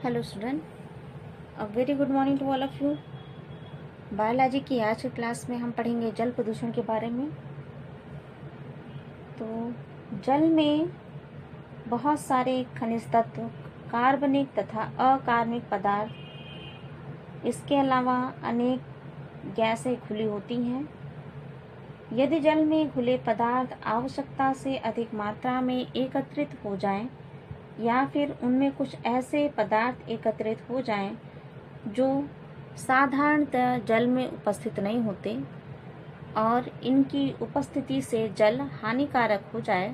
Hello student, very good morning to all of you. Biology की आज की class में हम पढ़ेंगे जल प्रदूषण के बारे में। तो जल में बहुत सारे खनिज तत्व, कार्बनिक तथा अकार्बनिक पदार्थ, इसके अलावा अनेक गैसें घुली होती हैं। यदि जल में घुले पदार्थ आवश्यकता से अधिक मात्रा में एकत्रित हो जाएं, या फिर उनमें कुछ ऐसे पदार्थ एकत्रित हो जाएं जो साधारणतः जल में उपस्थित नहीं होते और इनकी उपस्थिति से जल हानिकारक हो जाए,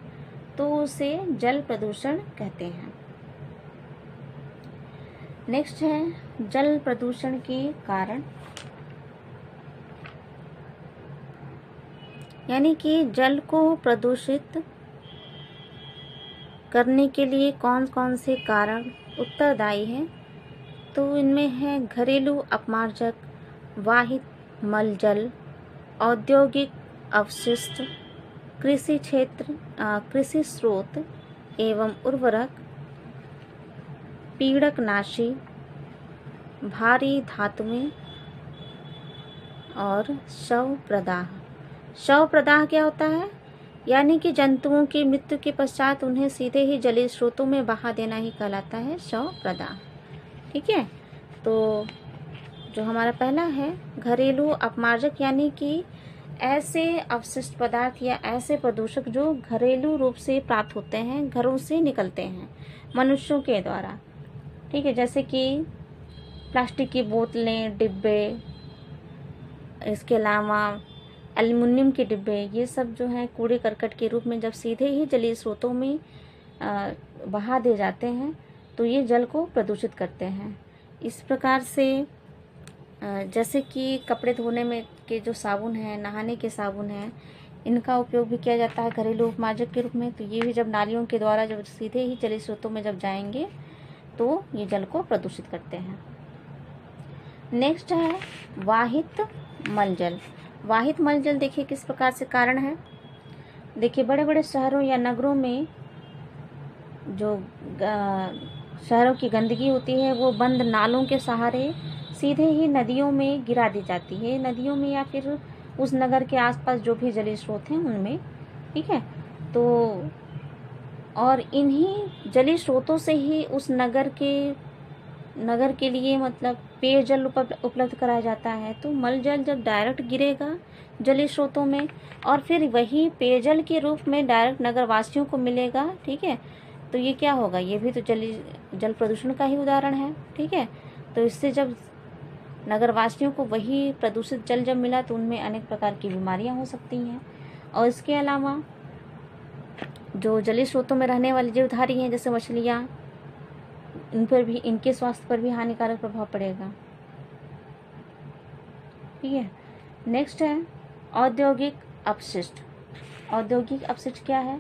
तो उसे जल प्रदूषण कहते हैं। नेक्स्ट है जल प्रदूषण के कारण, यानी कि जल को प्रदूषित करने के लिए कौन कौन से कारण उत्तरदायी हैं। तो इनमें है घरेलू अपमार्जक, वाहित मल जल, औद्योगिक अपशिष्ट, कृषि क्षेत्र, कृषि स्रोत एवं उर्वरक, पीड़कनाशी, भारी धातुएं और शव प्रदाह। शव प्रदाह क्या होता है? यानी कि जंतुओं की मृत्यु के पश्चात उन्हें सीधे ही जलीय स्रोतों में बहा देना ही कहलाता है शव प्रदाह। ठीक है। तो जो हमारा पहला है घरेलू अपमार्जक, यानी कि ऐसे अवशिष्ट पदार्थ या ऐसे प्रदूषक जो घरेलू रूप से प्राप्त होते हैं, घरों से निकलते हैं मनुष्यों के द्वारा। ठीक है। जैसे कि प्लास्टिक की बोतलें, डिब्बे, इसके अलावा एल्युमिनियम के डिब्बे, ये सब जो है कूड़े करकट के रूप में जब सीधे ही जलीय स्रोतों में बहा दे जाते हैं तो ये जल को प्रदूषित करते हैं। इस प्रकार से जैसे कि कपड़े धोने में के जो साबुन है, नहाने के साबुन हैं, इनका उपयोग भी किया जाता है घरेलू उपमार्जक के रूप में। तो ये भी जब नालियों के द्वारा जब सीधे ही जलीय स्रोतों में जब जाएंगे तो ये जल को प्रदूषित करते हैं। नेक्स्ट है वाहित मल जल। वाहित मल जल देखिए किस प्रकार से कारण है। देखिए बड़े बड़े शहरों या नगरों में जो शहरों की गंदगी होती है वो बंद नालों के सहारे सीधे ही नदियों में गिरा दी जाती है, नदियों में या फिर उस नगर के आसपास जो भी जलीय स्रोत हैं उनमें। ठीक है। तो और इन्हीं जलीय स्रोतों से ही उस नगर के लिए मतलब पेयजल उपलब्ध कराया जाता है। तो मल जल जब डायरेक्ट गिरेगा जलीय स्रोतों में और फिर वही पेयजल के रूप में डायरेक्ट नगरवासियों को मिलेगा, ठीक है, तो ये क्या होगा? ये भी तो जल प्रदूषण का ही उदाहरण है। ठीक है। तो इससे जब नगरवासियों को वही प्रदूषित जल जब मिला तो उनमें अनेक प्रकार की बीमारियां हो सकती हैं। और इसके अलावा जो जलीय स्रोतों में रहने वाली जीवधारी हैं जैसे मछलियाँ, इन पर भी, इनके स्वास्थ्य पर भी हानिकारक प्रभाव पड़ेगा। ठीक है। नेक्स्ट है औद्योगिक अपशिष्ट। औद्योगिक अपशिष्ट क्या है?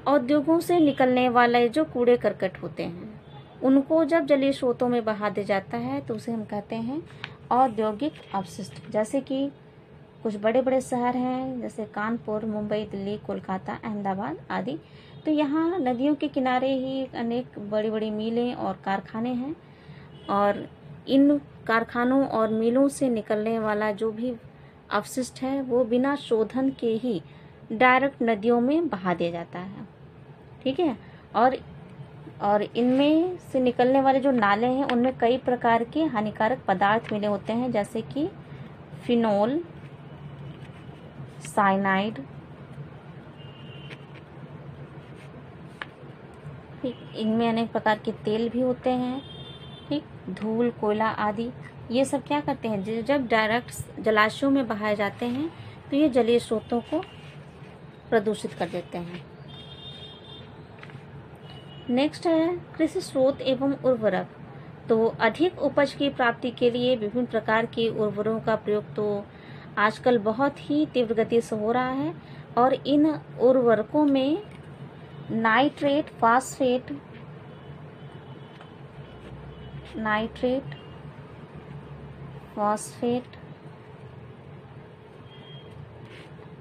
औद्योगों से निकलने वाले जो कूड़े करकट होते हैं उनको जब जलीय स्रोतों में बहा दिया जाता है तो उसे हम कहते हैं औद्योगिक अपशिष्ट। जैसे कि कुछ बड़े बड़े शहर हैं जैसे कानपुर, मुंबई, दिल्ली, कोलकाता, अहमदाबाद आदि। तो यहाँ नदियों के किनारे ही अनेक बड़ी बड़ी मिलें और कारखाने हैं और इन कारखानों और मिलों से निकलने वाला जो भी अपशिष्ट है वो बिना शोधन के ही डायरेक्ट नदियों में बहा दिया जाता है। ठीक है। और इनमें से निकलने वाले जो नाले हैं उनमें कई प्रकार के हानिकारक पदार्थ मिले होते हैं जैसे कि फिनोल, साइनाइड, ठीक, इनमें अनेक प्रकार के तेल भी होते हैं, ठीक, धूल, कोयला आदि। ये सब क्या करते हैं? जब डायरेक्ट जलाशयों में बहाए जाते हैं तो ये जलीय स्रोतों को प्रदूषित कर देते हैं। नेक्स्ट है कृषि स्रोत एवं उर्वरक। तो अधिक उपज की प्राप्ति के लिए विभिन्न प्रकार के उर्वरकों का प्रयोग तो आजकल बहुत ही तीव्र गति से हो रहा है और इन उर्वरकों में नाइट्रेट, फॉस्फेट,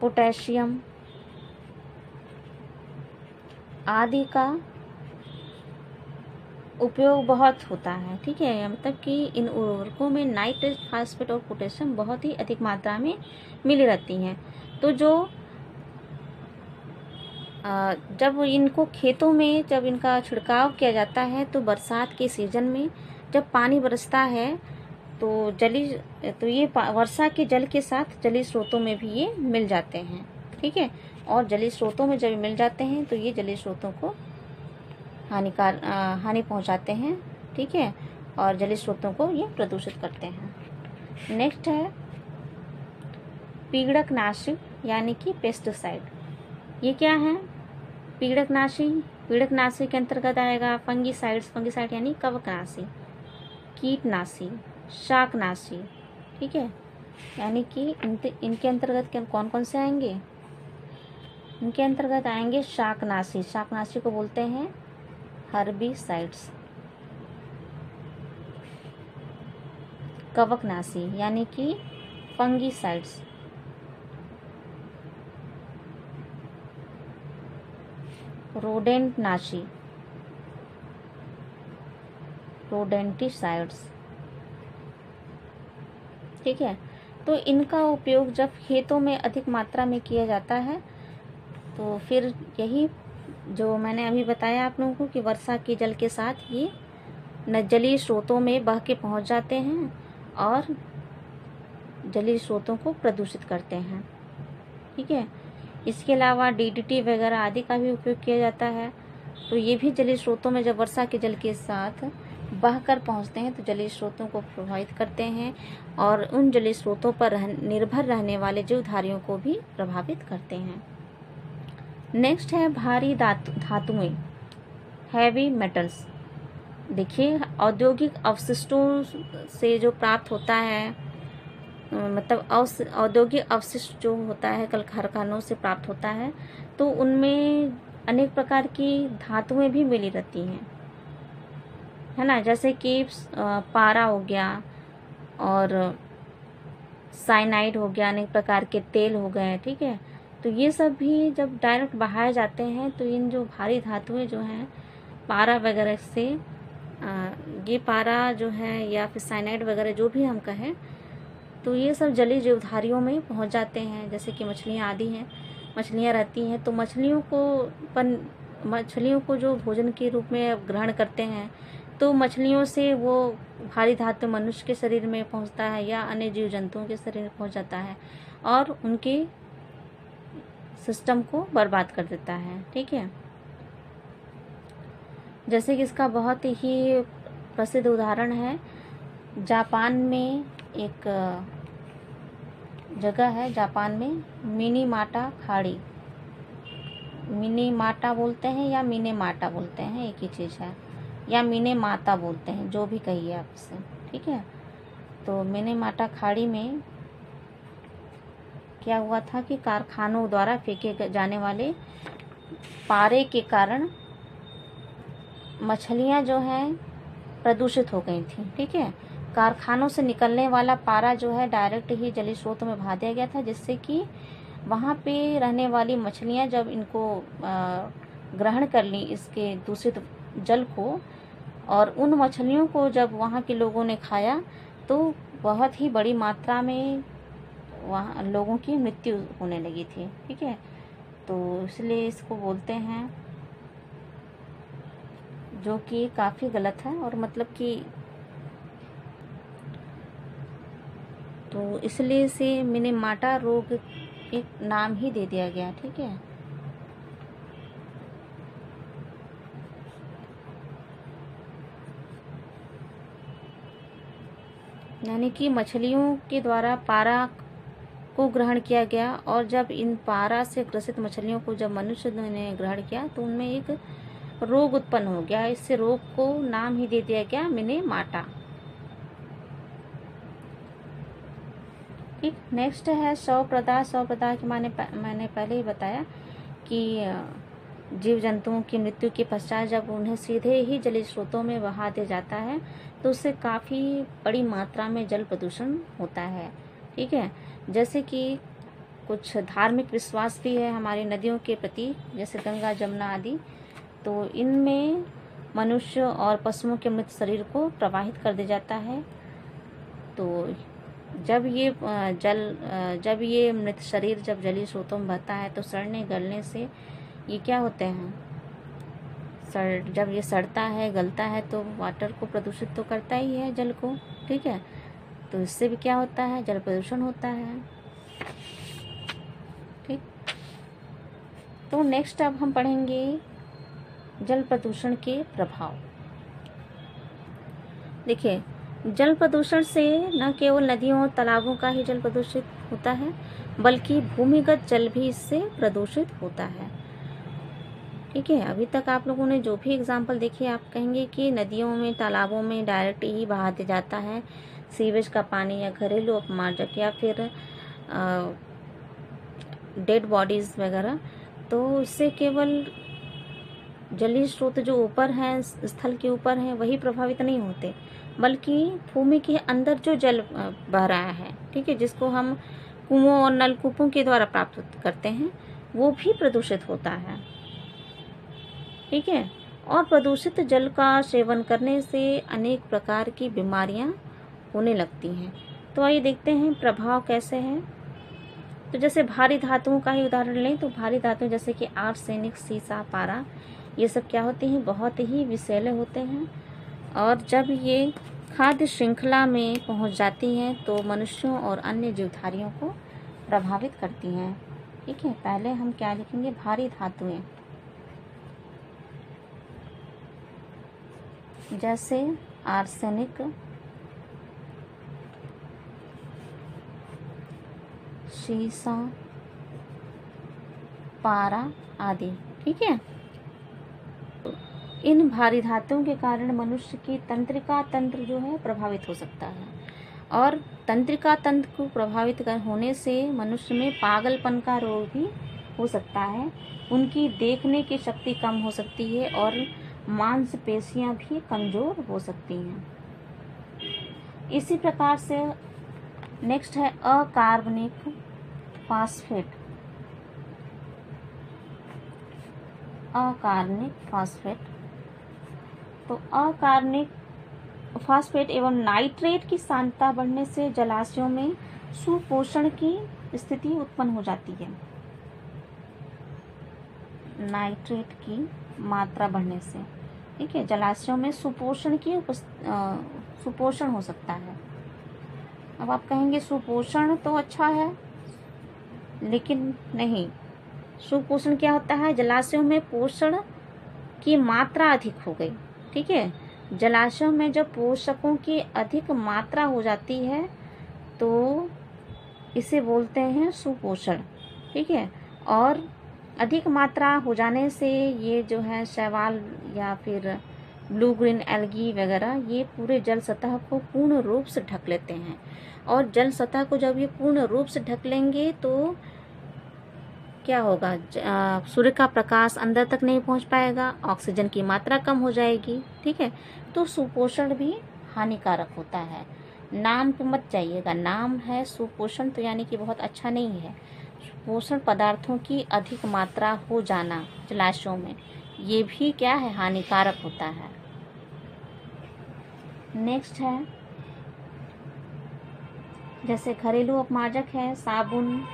पोटेशियम आदि का उपयोग बहुत होता है, ठीक है। मतलब कि इन उर्वरकों में नाइट्रेट, फास्फेट और पोटेशियम बहुत ही अधिक मात्रा में मिली रहती हैं। तो जो जब इनको खेतों में जब इनका छिड़काव किया जाता है तो बरसात के सीजन में जब पानी बरसता है तो ये वर्षा के जल के साथ जलीय स्रोतों में भी ये मिल जाते हैं, ठीक है। और जलीय स्रोतों में जब मिल जाते हैं तो ये जलीय स्रोतों को हानि पहुंचाते हैं, ठीक है। और जलीय स्रोतों को ये प्रदूषित करते हैं। नेक्स्ट है पीड़कनाशी यानी कि पेस्टिसाइड। ये क्या है? पीड़कनाशी के अंतर्गत आएगा फंगीसाइड यानी कवकनाशी, कीटनाशी, शाकनाशी, ठीक है। यानी कि इनके अंतर्गत कौन कौन से आएंगे? इनके अंतर्गत आएंगे शाकनाशी को बोलते हैं हर्बिसाइड्स। कवकनाशी यानी कि फंगीसाइड्स। रोडेंटिसाइड्स, ठीक है। तो इनका उपयोग जब खेतों में अधिक मात्रा में किया जाता है तो फिर यही जो मैंने अभी बताया आप लोगों को कि वर्षा के जल के साथ ये जलीय स्रोतों में बह के पहुंच जाते हैं और जलीय स्रोतों को प्रदूषित करते हैं, ठीक है। इसके अलावा DDT वगैरह आदि का भी उपयोग किया जाता है। तो ये भी जलीय स्रोतों में जब वर्षा के जल के साथ बहकर पहुंचते हैं तो जलीय स्रोतों को प्रभावित करते हैं और उन जलीय स्रोतों पर निर्भर रहने वाले जीवधारियों को भी प्रभावित करते हैं। नेक्स्ट है भारी धातुएं, हैवी मेटल्स। देखिए औद्योगिक अवशिष्टों से जो प्राप्त होता है, मतलब औद्योगिक अवशिष्ट जो होता है कल कारखानों से प्राप्त होता है, तो उनमें अनेक प्रकार की धातुएं भी मिली रहती हैं, है ना। जैसे कि पारा हो गया और साइनाइड हो गया, अनेक प्रकार के तेल हो गए, ठीक है। तो ये सब भी जब डायरेक्ट बहाए जाते हैं तो इन जो भारी धातुएं जो हैं पारा वगैरह से ये पारा जो है या फिर साइनाइड वगैरह जो भी हम कहें, तो ये सब जलीय जीवधारियों में पहुंच जाते हैं। जैसे कि मछलियाँ आदि हैं, मछलियाँ रहती हैं तो मछलियों को जो भोजन के रूप में ग्रहण करते हैं तो मछलियों से वो भारी धातु मनुष्य के शरीर में पहुंचता है या अन्य जीव जंतुओं के शरीर में पहुंच जाता है और उनके सिस्टम को बर्बाद कर देता है, ठीक है। जैसे कि इसका बहुत ही प्रसिद्ध उदाहरण है, जापान में एक जगह है, जापान में मिनीमाटा खाड़ी, मिनीमाटा बोलते हैं या मिनेमाटा बोलते हैं, एक ही चीज़ है, या मिनेमाता बोलते हैं, जो भी कहिए आप इसे, ठीक है। तो मिनेमाटा खाड़ी में क्या हुआ था कि कारखानों द्वारा फेंके जाने वाले पारे के कारण मछलियां जो हैं प्रदूषित हो गई थी, ठीक है। कारखानों से निकलने वाला पारा जो है डायरेक्ट ही जलीय स्रोतों में बहा दिया गया था, जिससे कि वहाँ पे रहने वाली मछलियाँ जब इनको ग्रहण कर ली इसके दूषित जल को, और उन मछलियों को जब वहाँ के लोगों ने खाया तो बहुत ही बड़ी मात्रा में वहाँ लोगों की मृत्यु होने लगी थी, ठीक है। तो इसलिए इसको बोलते हैं, जो कि काफ़ी गलत है, और मतलब कि तो इसलिए इसे मिनेमाटा रोग एक नाम ही दे दिया गया, ठीक है। यानी कि मछलियों के द्वारा पारा को ग्रहण किया गया, और जब इन पारा से ग्रसित मछलियों को जब मनुष्य ने ग्रहण किया तो उनमें एक रोग उत्पन्न हो गया। इससे रोग को नाम ही दे दिया गया मिनेमाटा, ठीक। नेक्स्ट है शव प्रदाह के माने मैंने पहले ही बताया कि जीव जंतुओं की मृत्यु के पश्चात जब उन्हें सीधे ही जलीय स्रोतों में बहा दिया जाता है तो उससे काफ़ी बड़ी मात्रा में जल प्रदूषण होता है, ठीक है। जैसे कि कुछ धार्मिक विश्वास भी है हमारी नदियों के प्रति, जैसे गंगा, जमुना आदि। तो इनमें मनुष्य और पशुओं के मृत शरीर को प्रवाहित कर दिया जाता है। तो जब ये मृत शरीर जब जलीय स्रोतों में बहता है तो सड़ने गलने से ये क्या होते हैं, जब ये सड़ता है गलता है तो वाटर को प्रदूषित तो करता ही है, जल को, ठीक है। तो इससे भी क्या होता है, जल प्रदूषण होता है, ठीक। तो नेक्स्ट अब हम पढ़ेंगे जल प्रदूषण के प्रभाव। देखिए, जल प्रदूषण से न केवल नदियों और तालाबों का ही जल प्रदूषित होता है बल्कि भूमिगत जल भी इससे प्रदूषित होता है, ठीक है। अभी तक आप लोगों ने जो भी एग्जाम्पल देखे आप कहेंगे कि नदियों में तालाबों में डायरेक्ट ही बहा दिया जाता है सीवेज का पानी या घरेलू अपमार्जक या फिर डेड बॉडीज वगैरह। तो इससे केवल जलीय स्रोत जो ऊपर हैं, स्थल के ऊपर हैं, वही प्रभावित नहीं होते बल्कि भूमि के अंदर जो जल बह रहा है, ठीक है, जिसको हम कुओं और नलकूपों के द्वारा प्राप्त करते हैं, वो भी प्रदूषित होता है, ठीक है। और प्रदूषित जल का सेवन करने से अनेक प्रकार की बीमारियां होने लगती हैं। तो आइए देखते हैं प्रभाव कैसे हैं। तो जैसे भारी धातुओं का ही उदाहरण लें तो भारी धातु जैसे कि आर्सेनिक, सीसा, पारा, ये सब क्या होते हैं, बहुत ही विषैले होते हैं और जब ये खाद्य श्रृंखला में पहुंच जाती हैं तो मनुष्यों और अन्य जीवधारियों को प्रभावित करती हैं, ठीक है। पहले हम क्या लिखेंगे, भारी धातुएं जैसे आर्सेनिक, सीसा, पारा आदि, ठीक है। इन भारी धातुओं के कारण मनुष्य की तंत्रिका तंत्र जो है प्रभावित हो सकता है और तंत्रिका तंत्र को प्रभावित होने से मनुष्य में पागलपन का रोग भी हो सकता है। उनकी देखने की शक्ति कम हो सकती है और मांसपेशियां भी कमजोर हो सकती हैं। इसी प्रकार से नेक्स्ट है अकार्बनिक फास्फेट। अकार्बनिक फास्फेट, तो अकार्बनिक फास्फेट एवं नाइट्रेट की सांद्रता बढ़ने से जलाशयों में सुपोषण की स्थिति उत्पन्न हो जाती है। नाइट्रेट की मात्रा बढ़ने से, ठीक है, जलाशयों में सुपोषण हो सकता है। अब आप कहेंगे सुपोषण तो अच्छा है, लेकिन नहीं। सुपोषण क्या होता है, जलाशयों में पोषण की मात्रा अधिक हो गई, ठीक है। जलाशयों में जब पोषकों की अधिक मात्रा हो जाती है तो इसे बोलते हैं सुपोषण, ठीक है। और अधिक मात्रा हो जाने से ये जो है शैवाल या फिर ब्लू ग्रीन एल्गी वगैरह ये पूरे जल सतह को पूर्ण रूप से ढक लेते हैं और जल सतह को जब ये पूर्ण रूप से ढक लेंगे तो क्या होगा, सूर्य का प्रकाश अंदर तक नहीं पहुंच पाएगा, ऑक्सीजन की मात्रा कम हो जाएगी, ठीक है। तो सुपोषण भी हानिकारक होता है। नाम को मत जाइएगा, नाम है सुपोषण तो यानी कि बहुत अच्छा नहीं है। पोषण पदार्थों की अधिक मात्रा हो जाना जलाशयों में ये भी क्या है, हानिकारक होता है। नेक्स्ट है जैसे घरेलू अपमार्जक है, साबुन,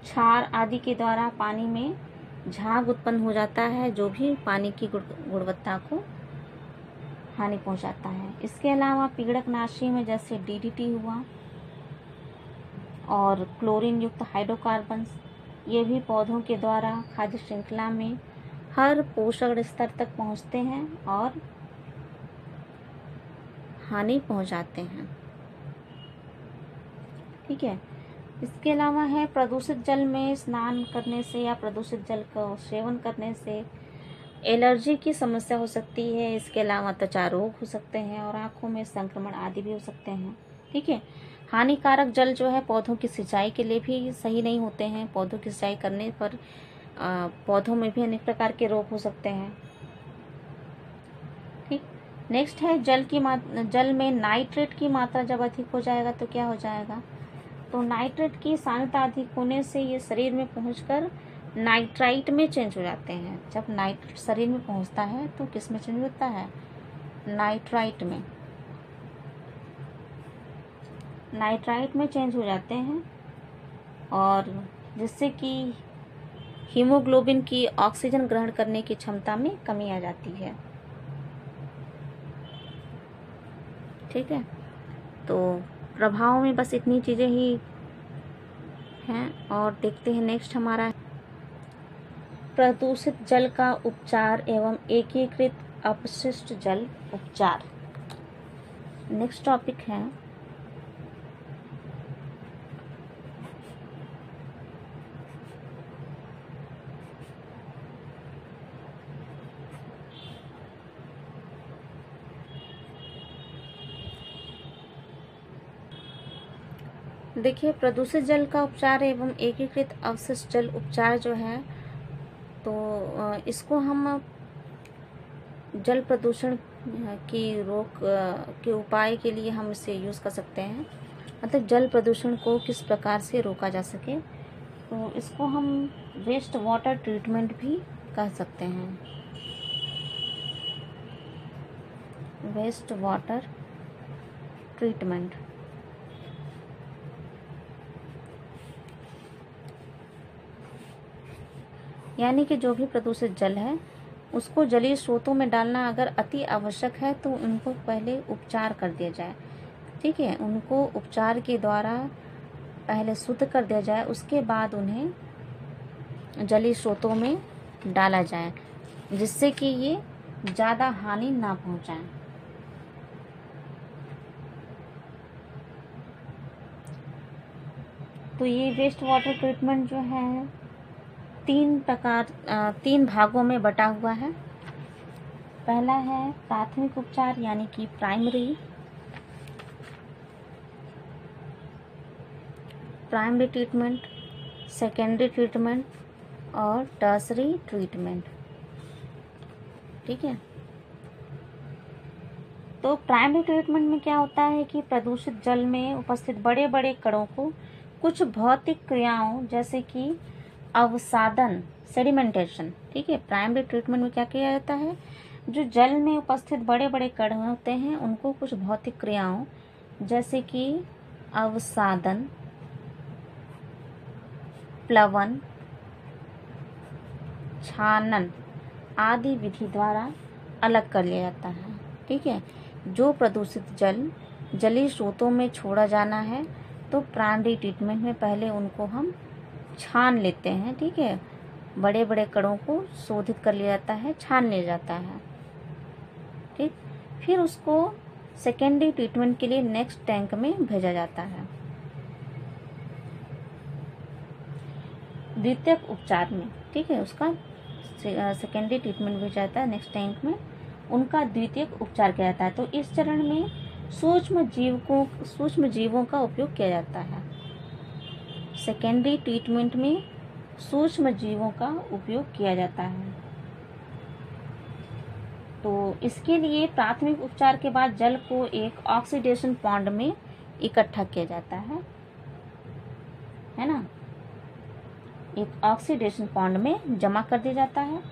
क्षार आदि के द्वारा पानी में झाग उत्पन्न हो जाता है जो भी पानी की गुणवत्ता को हानि पहुंचाता है। इसके अलावा पीड़कनाशी में जैसे DDT हुआ और क्लोरीन युक्त हाइड्रोकार्बन्स, ये भी पौधों के द्वारा खाद्य श्रृंखला में हर पोषक स्तर तक पहुंचते हैं और हानि पहुंचाते हैं, ठीक है। इसके अलावा है प्रदूषित जल में स्नान करने से या प्रदूषित जल का सेवन करने से एलर्जी की समस्या हो सकती है। इसके अलावा त्वचा रोग हो सकते हैं और आंखों में संक्रमण आदि भी हो सकते हैं, ठीक है। हानिकारक जल जो है पौधों की सिंचाई के लिए भी सही नहीं होते हैं। पौधों की सिंचाई करने पर पौधों में भी अनेक प्रकार के रोग हो सकते हैं, ठीक। नेक्स्ट है जल में नाइट्रेट की मात्रा जब अधिक हो जाएगा तो क्या हो जाएगा, तो नाइट्रेट की सांद्रता अधिक होने से ये शरीर में पहुंचकर नाइट्राइट में चेंज हो जाते हैं। जब नाइट्रेट शरीर में पहुंचता है तो किस में चेंज होता है? नाइट्राइट में। नाइट्राइट में चेंज हो जाते हैं और जिससे कि हीमोग्लोबिन की ऑक्सीजन ग्रहण करने की क्षमता में कमी आ जाती है। ठीक है, तो प्रभाव में बस इतनी चीज़ें ही हैं। और देखते हैं नेक्स्ट हमारा प्रदूषित जल का उपचार एवं एकीकृत अपशिष्ट जल उपचार। नेक्स्ट टॉपिक है देखिए, प्रदूषित जल का उपचार एवं एकीकृत अवशिष्ट जल उपचार जो है, तो इसको हम जल प्रदूषण की रोक के उपाय के लिए हम इसे यूज़ कर सकते हैं। मतलब जल प्रदूषण को किस प्रकार से रोका जा सके, तो इसको हम वेस्ट वाटर ट्रीटमेंट भी कह सकते हैं। Waste water treatment. यानी कि जो भी प्रदूषित जल है उसको जलीय स्रोतों में डालना अगर अति आवश्यक है तो उनको पहले उपचार कर दिया जाए। ठीक है, उनको उपचार के द्वारा पहले शुद्ध कर दिया जाए, उसके बाद उन्हें जलीय स्रोतों में डाला जाए जिससे कि ये ज़्यादा हानि ना पहुंचाएं। तो ये वेस्ट वाटर ट्रीटमेंट जो है तीन भागों में बटा हुआ है। पहला है प्राथमिक उपचार यानी कि प्राइमरी ट्रीटमेंट, सेकेंडरी ट्रीटमेंट और टर्सरी ट्रीटमेंट। ठीक है, तो प्राइमरी ट्रीटमेंट में क्या होता है कि प्रदूषित जल में उपस्थित बड़े बड़े कणों को कुछ भौतिक क्रियाओं जैसे कि अवसादन, सेडिमेंटेशन। ठीक है, प्राइमरी ट्रीटमेंट में क्या किया जाता है, जो जल में उपस्थित बड़े बड़े कण होते हैं उनको कुछ भौतिक क्रियाओं जैसे कि अवसादन, प्लवन, छानन आदि विधि द्वारा अलग कर लिया जाता है। ठीक है, जो प्रदूषित जल जलीय स्रोतों में छोड़ा जाना है तो प्राइमरी ट्रीटमेंट में पहले उनको हम छान लेते हैं। ठीक है, बड़े बड़े कणों को शोधित कर लिया जाता है, छान लिया जाता है। ठीक, फिर उसको सेकेंडरी ट्रीटमेंट के लिए नेक्स्ट टैंक में भेजा जाता है। द्वितीयक उपचार में, ठीक है, उसका सेकेंडरी ट्रीटमेंट भेजा जाता है नेक्स्ट टैंक में, उनका द्वितीयक उपचार किया जाता है। तो इस चरण में सूक्ष्म जीवों का उपयोग किया जाता है। सेकेंडरी ट्रीटमेंट में सूक्ष्म जीवों का उपयोग किया जाता है। तो इसके लिए प्राथमिक उपचार के बाद जल को एक ऑक्सीडेशन पॉन्ड में इकट्ठा किया जाता है ना, एक ऑक्सीडेशन पॉन्ड में जमा कर दिया जाता है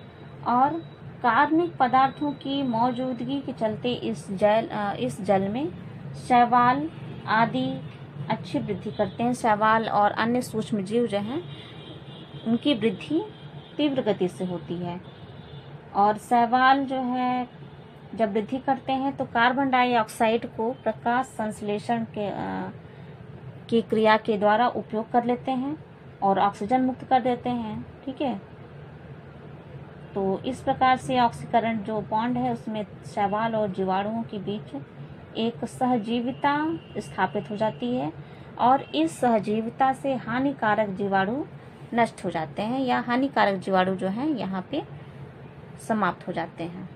और कार्बनिक पदार्थों की मौजूदगी के चलते इस जल में शैवाल आदि अच्छी वृद्धि करते हैं। शैवाल और अन्य सूक्ष्म जीव जो हैं उनकी वृद्धि तीव्र गति से होती है और शैवाल जो है जब वृद्धि करते हैं तो कार्बन डाइऑक्साइड को प्रकाश संश्लेषण की क्रिया के द्वारा उपयोग कर लेते हैं और ऑक्सीजन मुक्त कर देते हैं। ठीक है, तो इस प्रकार से ऑक्सीकरण जो बॉन्ड है उसमें शैवाल और जीवाणुओं के बीच एक सहजीविता स्थापित हो जाती है और इस सहजीविता से हानिकारक जीवाणु नष्ट हो जाते हैं या हानिकारक जीवाणु जो हैं यहाँ पे समाप्त हो जाते हैं।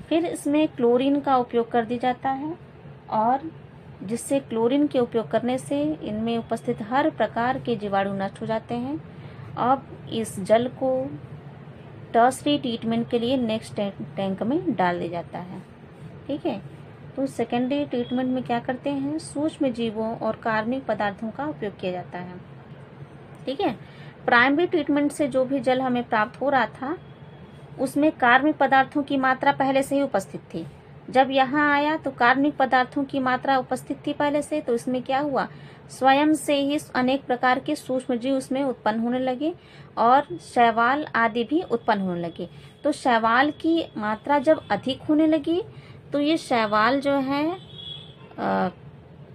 फिर इसमें क्लोरीन का उपयोग कर दिया जाता है और जिससे क्लोरीन के उपयोग करने से इनमें उपस्थित हर प्रकार के जीवाणु नष्ट हो जाते हैं। अब इस जल को टर्सरी ट्रीटमेंट के लिए नेक्स्ट टैंक में डाल दिया जाता है। ठीक है, तो सेकेंडरी ट्रीटमेंट में क्या करते हैं, सूक्ष्म जीवों और कार्बनिक पदार्थों का उपयोग किया जाता है। ठीक है। प्राइमरी ट्रीटमेंट से जो भी जल हमें प्राप्त हो रहा था उसमें कार्बनिक पदार्थों की मात्रा पहले से ही उपस्थित थी। जब यहाँ आया तो कार्बनिक पदार्थों की मात्रा उपस्थित थी पहले से, तो इसमें क्या हुआ, स्वयं से ही अनेक प्रकार के सूक्ष्म जीव उसमें उत्पन्न होने लगे और शैवाल आदि भी उत्पन्न होने लगे। तो शैवाल की मात्रा जब अधिक होने लगी तो ये शैवाल जो है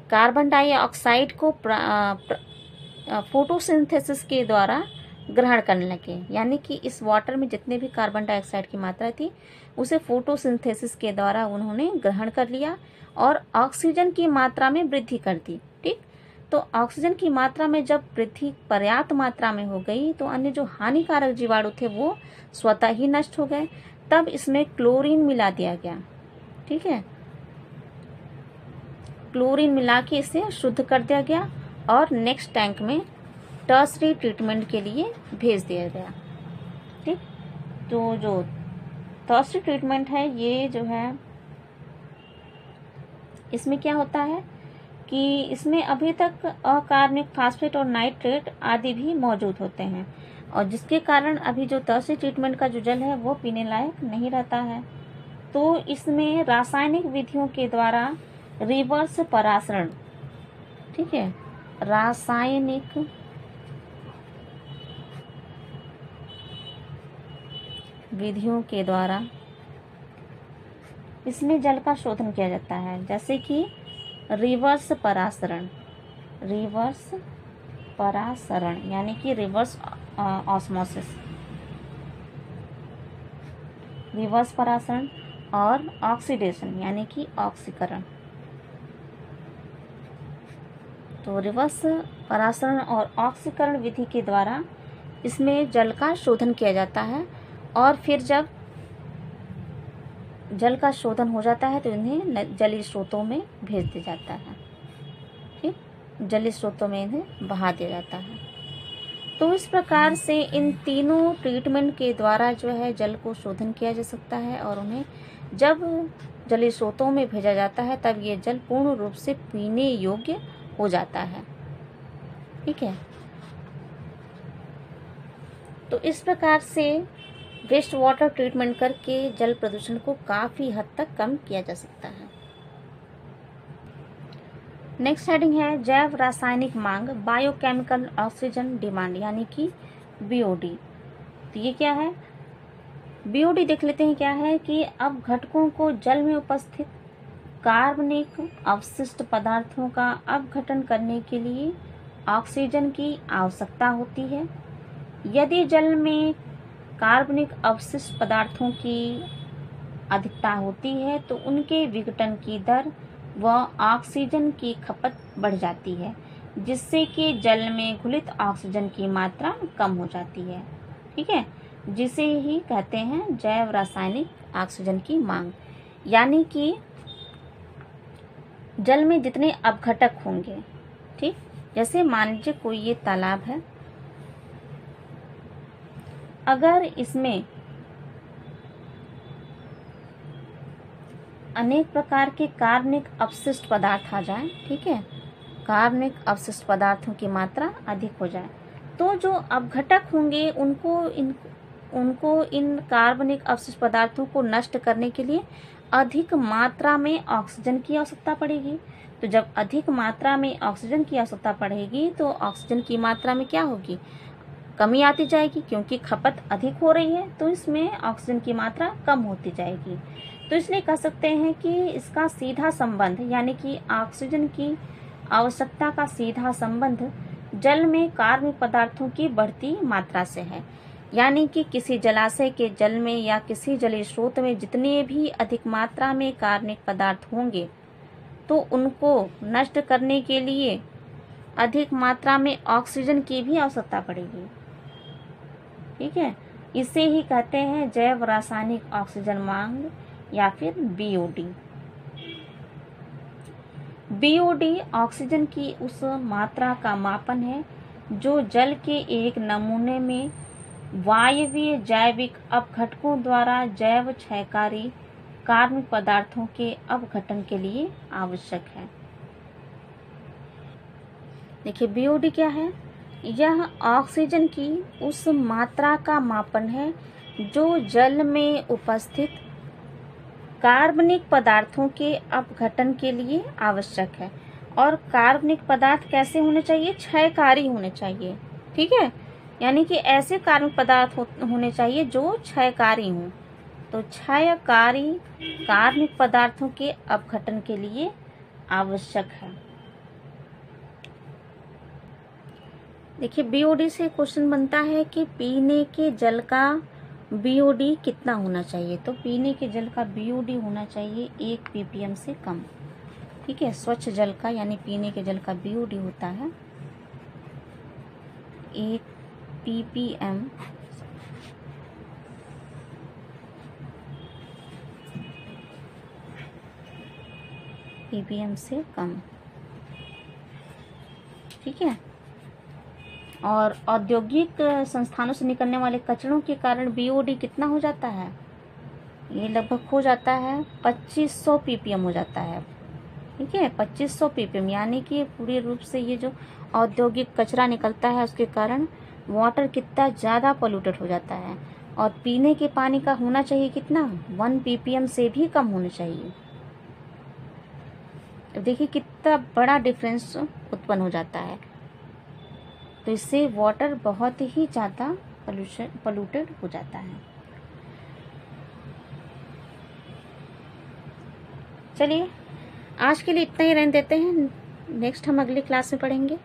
कार्बन डाइऑक्साइड को फोटोसिंथेसिस के द्वारा ग्रहण करने लगे। यानी कि इस वाटर में जितने भी कार्बन डाइऑक्साइड की मात्रा थी उसे फोटोसिंथेसिस के द्वारा उन्होंने ग्रहण कर लिया और ऑक्सीजन की मात्रा में वृद्धि कर दी। ठीक, तो ऑक्सीजन की मात्रा में जब वृद्धि पर्याप्त मात्रा में हो गई तो अन्य जो हानिकारक जीवाणु थे वो स्वतः ही नष्ट हो गए। तब इसमें क्लोरीन मिला दिया गया। ठीक है, क्लोरीन मिला के इसे शुद्ध कर दिया गया और नेक्स्ट टैंक में टर्सरी ट्रीटमेंट के लिए भेज दिया गया। ठीक, तो जो टर्सरी ट्रीटमेंट है ये जो है इसमें क्या होता है कि इसमें अभी तक अकार्बनिक फास्फेट और नाइट्रेट आदि भी मौजूद होते हैं और जिसके कारण अभी जो टर्सरी ट्रीटमेंट का जो जल है वो पीने लायक नहीं रहता है। तो इसमें रासायनिक विधियों के द्वारा रिवर्स परासरण, ठीक है, रासायनिक विधियों के द्वारा इसमें जल का शोधन किया जाता है, जैसे कि रिवर्स परासरण, रिवर्स परासरण यानी कि रिवर्स ऑस्मोसिस, रिवर्स परासरण और ऑक्सीडेशन यानी कि ऑक्सीकरण। तो रिवर्स परासरण और ऑक्सीकरण विधि के द्वारा इसमें जल का शोधन किया जाता है और फिर जब जल का शोधन हो जाता है तो इन्हें जलीय स्रोतों में भेज दिया जाता है। ठीक, जलीय स्रोतों में इन्हें बहा दिया जाता है। तो इस प्रकार से इन तीनों ट्रीटमेंट के द्वारा जो है जल को शोधन किया जा सकता है और उन्हें जब जलीय स्रोतों में भेजा जाता है तब ये जल पूर्ण रूप से पीने योग्य हो जाता है। ठीक है, तो इस प्रकार से वेस्ट वाटर ट्रीटमेंट करके जल प्रदूषण को काफ़ी हद तक कम किया जा सकता है। नेक्स्ट हेडिंग है जैव रासायनिक मांग, बायोकेमिकल ऑक्सीजन डिमांड यानी कि बीओडी। तो ये क्या है, बीओडी देख लेते हैं क्या है कि अब घटकों को जल में उपस्थित कार्बनिक अवशिष्ट पदार्थों का अपघटन करने के लिए ऑक्सीजन की आवश्यकता होती है। यदि जल में कार्बनिक अवशिष्ट पदार्थों की अधिकता होती है तो उनके विघटन की दर व ऑक्सीजन की खपत बढ़ जाती है, जिससे कि जल में घुलित ऑक्सीजन की मात्रा कम हो जाती है। ठीक है, जिसे ही कहते हैं जैव रासायनिक ऑक्सीजन की मांग। यानी कि जल में जितने अपघटक होंगे, ठीक, जैसे मान लीजिए कोई ये तालाब है, अगर इसमें अनेक प्रकार के कार्बनिक अवशिष्ट पदार्थ आ जाएं, ठीक है, कार्बनिक अवशिष्ट पदार्थों की मात्रा अधिक हो जाए तो जो अपघटक होंगे उनको इन कार्बनिक अवशिष्ट पदार्थों को नष्ट करने के लिए अधिक मात्रा में ऑक्सीजन की आवश्यकता पड़ेगी। तो जब अधिक मात्रा में ऑक्सीजन की आवश्यकता पड़ेगी तो ऑक्सीजन की मात्रा में क्या होगी, कमी आती जाएगी, क्योंकि खपत अधिक हो रही है तो इसमें ऑक्सीजन की मात्रा कम होती जाएगी। तो इसलिए कह सकते हैं कि इसका सीधा संबंध यानी कि ऑक्सीजन की आवश्यकता का सीधा संबंध जल में कार्बनिक पदार्थों की बढ़ती मात्रा से है। यानी कि किसी जलाशय के जल में या किसी जलीय स्रोत में जितने भी अधिक मात्रा में कार्बनिक पदार्थ होंगे तो उनको नष्ट करने के लिए अधिक मात्रा में ऑक्सीजन की भी आवश्यकता पड़ेगी। ठीक है, इसे ही कहते हैं जैव रासायनिक ऑक्सीजन मांग या फिर बीओडी। बीओडी ऑक्सीजन की उस मात्रा का मापन है जो जल के एक नमूने में वायवीय जैविक अपघटकों द्वारा जैव क्षयकारी कार्बनिक पदार्थों के अपघटन के लिए आवश्यक है। देखिए बीओडी क्या है, यह ऑक्सीजन की उस मात्रा का मापन है जो जल में उपस्थित कार्बनिक पदार्थों के अपघटन के लिए आवश्यक है। और कार्बनिक पदार्थ कैसे होने चाहिए? क्षयकारी होने चाहिए। ठीक है, यानी कि ऐसे कार्बनिक पदार्थ होने चाहिए जो क्षयकारी हों। तो क्षयकारी कार्बनिक पदार्थों के अपघटन के लिए आवश्यक है। देखिए, बीओडी से क्वेश्चन बनता है कि पीने के जल का बीओडी कितना होना चाहिए। तो पीने के जल का बीओडी होना चाहिए 1 ppm से कम। ठीक है, स्वच्छ जल का यानी पीने के जल का बीओडी होता है 1 ppm से कम। ठीक है, और औद्योगिक संस्थानों से निकलने वाले कचरों के कारण बीओडी कितना हो जाता है? ये लगभग हो जाता है 2500 ppm हो जाता है। ठीक है, 2500 ppm, यानी कि पूरे रूप से ये जो औद्योगिक कचरा निकलता है उसके कारण वाटर कितना ज़्यादा पोल्यूटेड हो जाता है। और पीने के पानी का होना चाहिए कितना? 1 ppm से भी कम होना चाहिए। देखिए कितना बड़ा डिफरेंस उत्पन्न हो जाता है। तो इससे वाटर बहुत ही ज़्यादा पोल्यूटेड हो जाता है। चलिए, आज के लिए इतना ही रहने देते हैं। नेक्स्ट हम अगली क्लास में पढ़ेंगे।